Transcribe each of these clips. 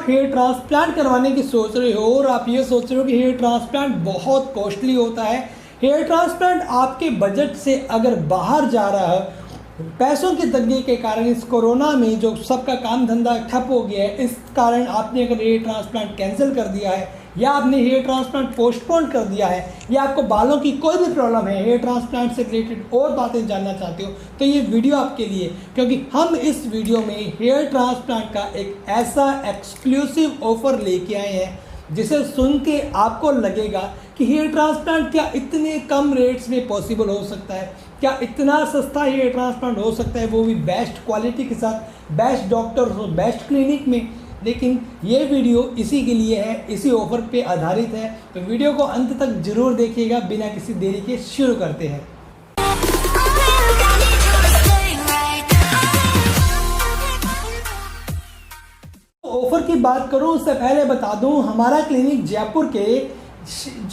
Hair transplant करवाने की सोच रहे हो और आप ये सोच रहे हो कि हेयर ट्रांसप्लांट बहुत कॉस्टली होता है, हेयर ट्रांसप्लांट आपके बजट से अगर बाहर जा रहा है, पैसों की तंगी के कारण, इस कोरोना में जो सबका काम धंधा ठप हो गया है, इस कारण आपने अगर हेयर ट्रांसप्लांट कैंसिल कर दिया है या आपने हेयर ट्रांसप्लांट पोस्टपोन कर दिया है या आपको बालों की कोई भी प्रॉब्लम है, हेयर ट्रांसप्लांट से रिलेटेड और बातें जानना चाहते हो, तो ये वीडियो आपके लिए, क्योंकि हम इस वीडियो में हेयर ट्रांसप्लांट का एक ऐसा एक्सक्लूसिव ऑफर लेके आए हैं जिसे सुन के आपको लगेगा कि हेयर ट्रांसप्लांट क्या इतने कम रेट्स में पॉसिबल हो सकता है, क्या इतना सस्ता हेयर ट्रांसप्लांट हो सकता है, वो भी बेस्ट क्वालिटी के साथ, बेस्ट डॉक्टर्स और बेस्ट क्लिनिक में। लेकिन ये वीडियो इसी के लिए है, इसी ऑफर पे आधारित है, तो वीडियो को अंत तक जरूर देखिएगा। बिना किसी देरी के शुरू करते हैं। ऑफर की बात करूं उससे पहले बता दूं, हमारा क्लिनिक जयपुर के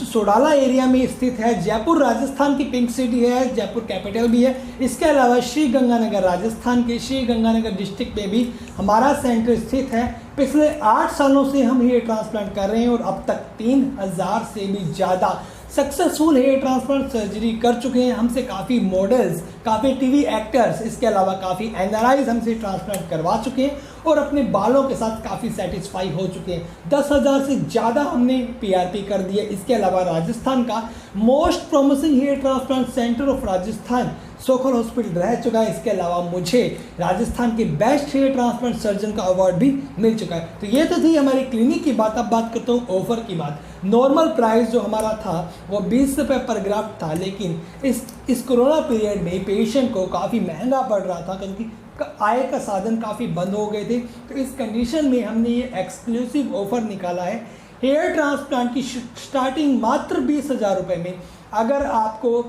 सोडाला एरिया में स्थित है। जयपुर राजस्थान की पिंक सिटी है, जयपुर कैपिटल भी है। इसके अलावा श्री गंगानगर, राजस्थान के श्री गंगानगर डिस्ट्रिक्ट में भी हमारा सेंटर स्थित है। पिछले 8 सालों से हम हेयर ट्रांसप्लांट कर रहे हैं और अब तक 3000 से भी ज़्यादा सक्सेसफुल हेयर ट्रांसप्लांट सर्जरी कर चुके हैं। हमसे काफ़ी मॉडल्स, काफ़ी टीवी एक्टर्स, इसके अलावा काफ़ी एनआरआईज हमसे ट्रांसप्लांट करवा चुके हैं और अपने बालों के साथ काफ़ी सेटिस्फाई हो चुके हैं। 10,000 से ज़्यादा हमने पीआरपी कर दिए। इसके अलावा राजस्थान का most promising hair transplant centre of Rajasthan Sokhal hospital रह चुका है। इसके अलावा मुझे राजस्थान के बेस्ट हेयर ट्रांसप्लांट सर्जन का अवार्ड भी मिल चुका है। तो ये तो थी हमारी क्लिनिक की बात। अब बात करता हूँ ऑफर की बात। नॉर्मल प्राइस जो हमारा था वो 20 रुपये पर ग्राफ्ट था, लेकिन इस कोरोना पीरियड में पेशेंट को काफ़ी महंगा पड़ रहा था क्योंकि आय का साधन काफ़ी बंद हो गए थे। तो इस कंडीशन में हमने ये एक्सक्लूसिव ऑफर निकाला है। हेयर ट्रांसप्लांट की स्टार्टिंग मात्र 20,000 रुपये में। अगर आपको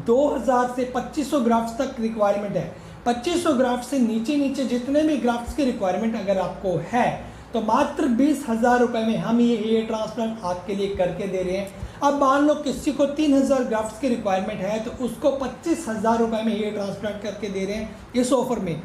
2000 से 2500 ग्राफ्ट्स तक रिक्वायरमेंट है, 2500 ग्राफ्ट से नीचे जितने भी ग्राफ्ट्स की रिक्वायरमेंट अगर आपको है, तो मात्र 20,000 रुपये में हम ये हेयर ट्रांसप्लांट आपके लिए करके दे रहे हैं। अब मान लो किसी को 3000 ग्राफ्ट्स की रिक्वायरमेंट है तो उसको 25,000 रुपये में हेयर ट्रांसप्लांट करके दे रहे हैं इस ऑफर में।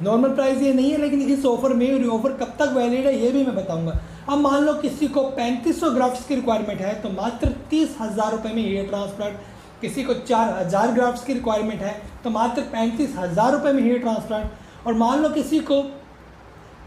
नॉर्मल प्राइस ये नहीं है, लेकिन इस ऑफर में, और ऑफर कब तक वैलिड है ये भी मैं बताऊंगा। अब मान लो किसी को 3500 ग्राफ्ट्स की रिक्वायरमेंट है तो मात्र 30,000 रुपये में हेयर ट्रांसप्लांट, किसी को 4000 ग्राफ्ट्स की रिक्वायरमेंट है तो मात्र 35,000 रुपये में हेयर ट्रांसप्लांट, और मान लो किसी को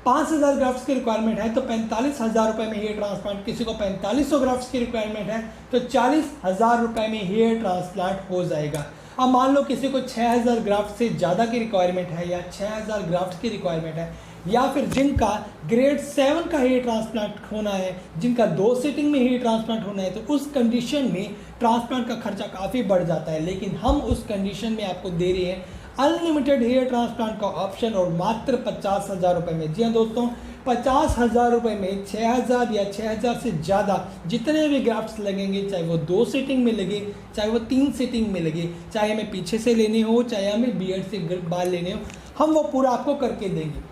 5000 ग्राफ्ट्स की रिक्वायरमेंट है तो 45,000 रुपये में हेयर ट्रांसप्लांट, किसी को 4500 ग्राफ्ट्स की रिक्वायरमेंट है तो 40,000 रुपये में हेयर ट्रांसप्लांट हो जाएगा। अब मान लो किसी को 6000 ग्राफ्ट से ज़्यादा की रिक्वायरमेंट है या 6000 ग्राफ्ट की रिक्वायरमेंट है, या फिर जिनका ग्रेड 7 का हेयर ट्रांसप्लांट होना है, जिनका 2 सीटिंग में हेयर ट्रांसप्लांट होना है, तो उस कंडीशन में ट्रांसप्लांट का खर्चा काफ़ी बढ़ जाता है। लेकिन हम उस कंडीशन में आपको दे रहे हैं अनलिमिटेड हेयर ट्रांसप्लांट का ऑप्शन और मात्र 50,000 रुपये में। जी हाँ दोस्तों, 50,000 रुपये में 6000 या 6000 से ज़्यादा जितने भी ग्राफ्ट्स लगेंगे, चाहे वो 2 सीटिंग में लगे, चाहे वो 3 सीटिंग में लगे, चाहे हमें पीछे से लेने हो, चाहे हमें बियर्ड से बाल लेने हो, हम वो पूरा आपको करके देंगे।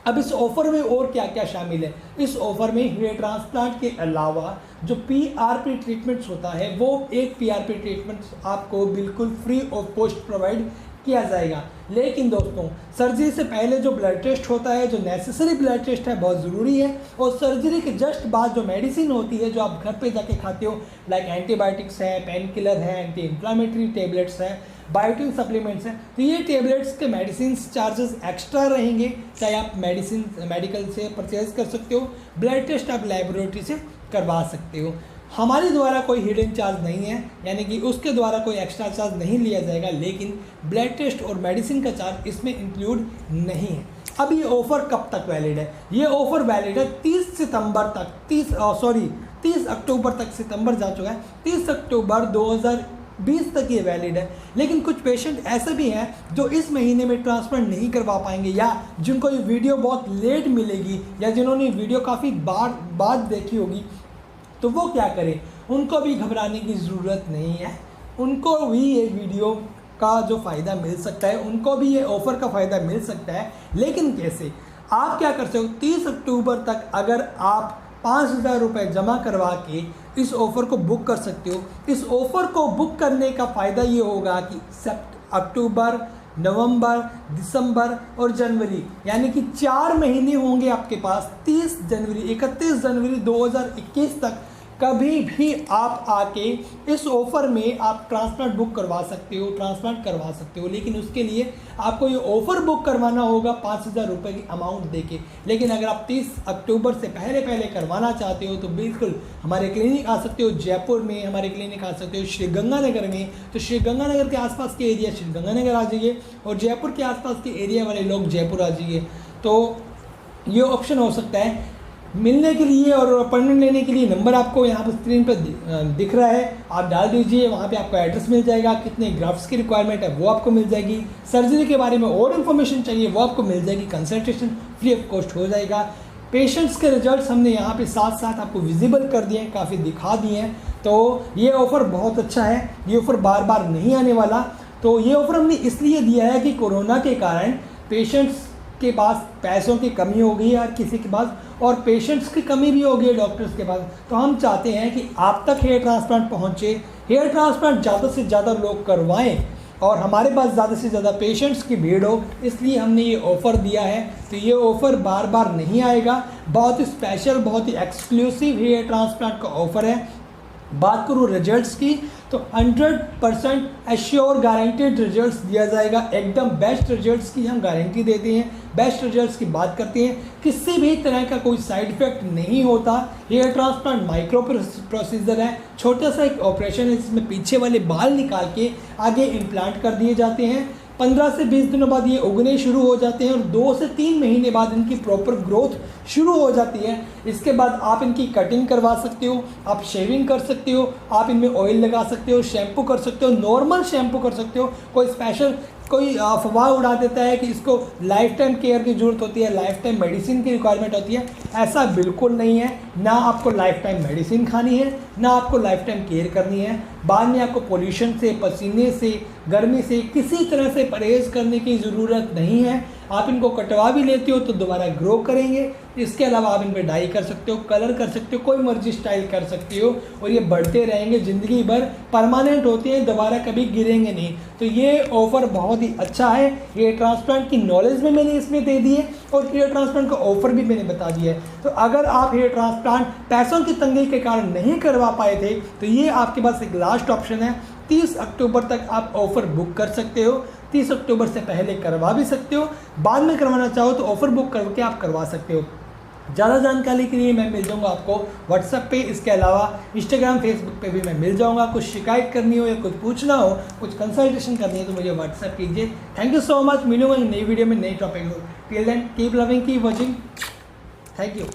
अब इस ऑफ़र में और क्या क्या शामिल है? इस ऑफ़र में हेयर ट्रांसप्लांट के अलावा जो पीआरपी ट्रीटमेंट्स होता है, वो एक पीआरपी ट्रीटमेंट आपको बिल्कुल फ्री ऑफ कॉस्ट प्रोवाइड किया जाएगा। लेकिन दोस्तों, सर्जरी से पहले जो ब्लड टेस्ट होता है, जो नेसेसरी ब्लड टेस्ट है, बहुत ज़रूरी है। और सर्जरी के जस्ट बाद जो मेडिसिन होती है जो आप घर पे जाके खाते हो, लाइक एंटीबायोटिक्स है, पेन किलर है, एंटी इन्फ्लामेटरी टेबलेट्स है, बायोटिन सप्लीमेंट्स हैं, तो ये टेबलेट्स के मेडिसिन चार्जेस एक्स्ट्रा रहेंगे। चाहे आप मेडिकल से परचेज कर सकते हो, ब्लड टेस्ट आप लेबोरेटरी से करवा सकते हो। हमारे द्वारा कोई हिडन चार्ज नहीं है, यानी कि उसके द्वारा कोई एक्स्ट्रा चार्ज नहीं लिया जाएगा, लेकिन ब्लड टेस्ट और मेडिसिन का चार्ज इसमें इंक्लूड नहीं है। अब ये ऑफ़र कब तक वैलिड है? ये ऑफ़र वैलिड है 30 सितंबर तक, 30 अक्टूबर तक, सितंबर जा चुका है, 30 अक्टूबर 2020 तक ये वैलिड है। लेकिन कुछ पेशेंट ऐसे भी हैं जो इस महीने में ट्रांसप्लांट नहीं करवा पाएंगे, या जिनको ये वीडियो बहुत लेट मिलेगी, या जिन्होंने वीडियो काफ़ी बार बाद देखी होगी, तो वो क्या करें? उनको भी घबराने की ज़रूरत नहीं है। उनको भी ये वीडियो का जो फ़ायदा मिल सकता है, उनको भी ये ऑफ़र का फ़ायदा मिल सकता है। लेकिन कैसे? आप क्या कर सकते हो, 30 अक्टूबर तक अगर आप 5,000 रुपये जमा करवा के इस ऑफ़र को बुक कर सकते हो। इस ऑफ़र को बुक करने का फ़ायदा ये होगा कि अक्टूबर नवंबर, दिसंबर और जनवरी, यानी कि 4 महीने होंगे आपके पास। 31 जनवरी 2021 तक कभी भी आप आके इस ऑफ़र में आप ट्रांसप्लांट बुक करवा सकते हो, ट्रांसप्लांट करवा सकते हो। लेकिन उसके लिए आपको ये ऑफ़र बुक करवाना होगा 5,000 रुपये की अमाउंट देके। लेकिन अगर आप 30 अक्टूबर से पहले करवाना चाहते हो तो बिल्कुल हमारे क्लिनिक आ सकते हो। जयपुर में हमारे क्लिनिक आ सकते हो, श्री गंगानगर में, तो श्री गंगानगर के आसपास के एरिया श्री गंगानगर आ जाइए, और जयपुर के आसपास के एरिया वाले लोग जयपुर आ जाइए। तो ये ऑप्शन हो सकता है। मिलने के लिए और अपॉइंटमेंट लेने के लिए नंबर आपको यहाँ पर स्क्रीन पर दिख रहा है, आप डाल दीजिए। वहाँ पे आपको एड्रेस मिल जाएगा, कितने ग्राफ्ट्स की रिक्वायरमेंट है वो आपको मिल जाएगी, सर्जरी के बारे में और इन्फॉर्मेशन चाहिए वो आपको मिल जाएगी, कंसल्टेशन फ्री ऑफ कॉस्ट हो जाएगा। पेशेंट्स के रिजल्ट्स हमने यहाँ पे साथ साथ आपको विजिबल कर दिए हैं, काफ़ी दिखा दिए हैं। तो ये ऑफ़र बहुत अच्छा है, ये ऑफ़र बार बार नहीं आने वाला। तो ये ऑफ़र हमने इसलिए दिया है कि कोरोना के कारण पेशेंट्स के पास पैसों की कमी हो गई है हर किसी के पास, और पेशेंट्स की कमी भी हो गई है डॉक्टर्स के पास। तो हम चाहते हैं कि आप तक हेयर ट्रांसप्लांट पहुँचे, हेयर ट्रांसप्लांट ज़्यादा से ज़्यादा लोग करवाएं और हमारे पास ज़्यादा से ज़्यादा पेशेंट्स की भीड़ हो, इसलिए हमने ये ऑफ़र दिया है। तो ये ऑफ़र बार बार नहीं आएगा, बहुत ही स्पेशल, बहुत ही एक्सक्लूसिव हेयर ट्रांसप्लांट का ऑफ़र है। बात करूँ रिजल्ट्स की तो 100% एश्योर गारंटेड रिजल्ट्स दिया जाएगा, एकदम बेस्ट रिजल्ट्स की हम गारंटी देते हैं, बेस्ट रिजल्ट्स की बात करते हैं। किसी भी तरह का कोई साइड इफेक्ट नहीं होता। हेयर ट्रांसप्लांट माइक्रो प्रोसीजर है, छोटा सा एक ऑपरेशन है जिसमें पीछे वाले बाल निकाल के आगे इम्प्लांट कर दिए जाते हैं। 15 से 20 दिनों बाद ये उगने शुरू हो जाते हैं और 2 से 3 महीने बाद इनकी प्रॉपर ग्रोथ शुरू हो जाती है। इसके बाद आप इनकी कटिंग करवा सकते हो, आप शेविंग कर सकते हो, आप इनमें ऑयल लगा सकते हो, शैम्पू कर सकते हो, नॉर्मल शैम्पू कर सकते हो। कोई स्पेशल कोई अफवाह उड़ा देता है कि इसको लाइफ टाइम केयर की ज़रूरत होती है, लाइफ टाइम मेडिसिन की रिक्वायरमेंट होती है, ऐसा बिल्कुल नहीं है। ना आपको लाइफ टाइम मेडिसिन खानी है, ना आपको लाइफ टाइम केयर करनी है। बाद में आपको पोल्यूशन से, पसीने से, गर्मी से किसी तरह से परहेज़ करने की ज़रूरत नहीं है। आप इनको कटवा भी लेते हो तो दोबारा ग्रो करेंगे। इसके अलावा आप इन पर डाई कर सकते हो, कलर कर सकते हो, कोई मर्जी स्टाइल कर सकते हो, और ये बढ़ते रहेंगे ज़िंदगी भर, परमानेंट होते हैं, दोबारा कभी गिरेंगे नहीं। तो ये ऑफ़र बहुत ही अच्छा है। हेयर ट्रांसप्लांट की नॉलेज भी मैंने इसमें दे दी है और हेयर ट्रांसप्लांट का ऑफ़र भी मैंने बता दिया है। तो अगर आप हेयर ट्रांसप्लांट पैसों की तंगी के कारण नहीं करवा पाए थे तो ये आपके पास एक लास्ट ऑप्शन है। 30 अक्टूबर तक आप ऑफ़र बुक कर सकते हो, 30 अक्टूबर से पहले करवा भी सकते हो, बाद में करवाना चाहो तो ऑफ़र बुक करके आप करवा सकते हो। ज़्यादा जानकारी के लिए मैं मिल जाऊंगा आपको व्हाट्सएप पे, इसके अलावा इंस्टाग्राम, फेसबुक पे भी मैं मिल जाऊंगा। कुछ शिकायत करनी हो या कुछ पूछना हो, कुछ कंसल्टेशन करनी है तो मुझे व्हाट्सएप कीजिए। Thank you so much. मिलूंगा नई वीडियो में नई टॉपिक हो। Till then keep loving, keep watching. Thank you.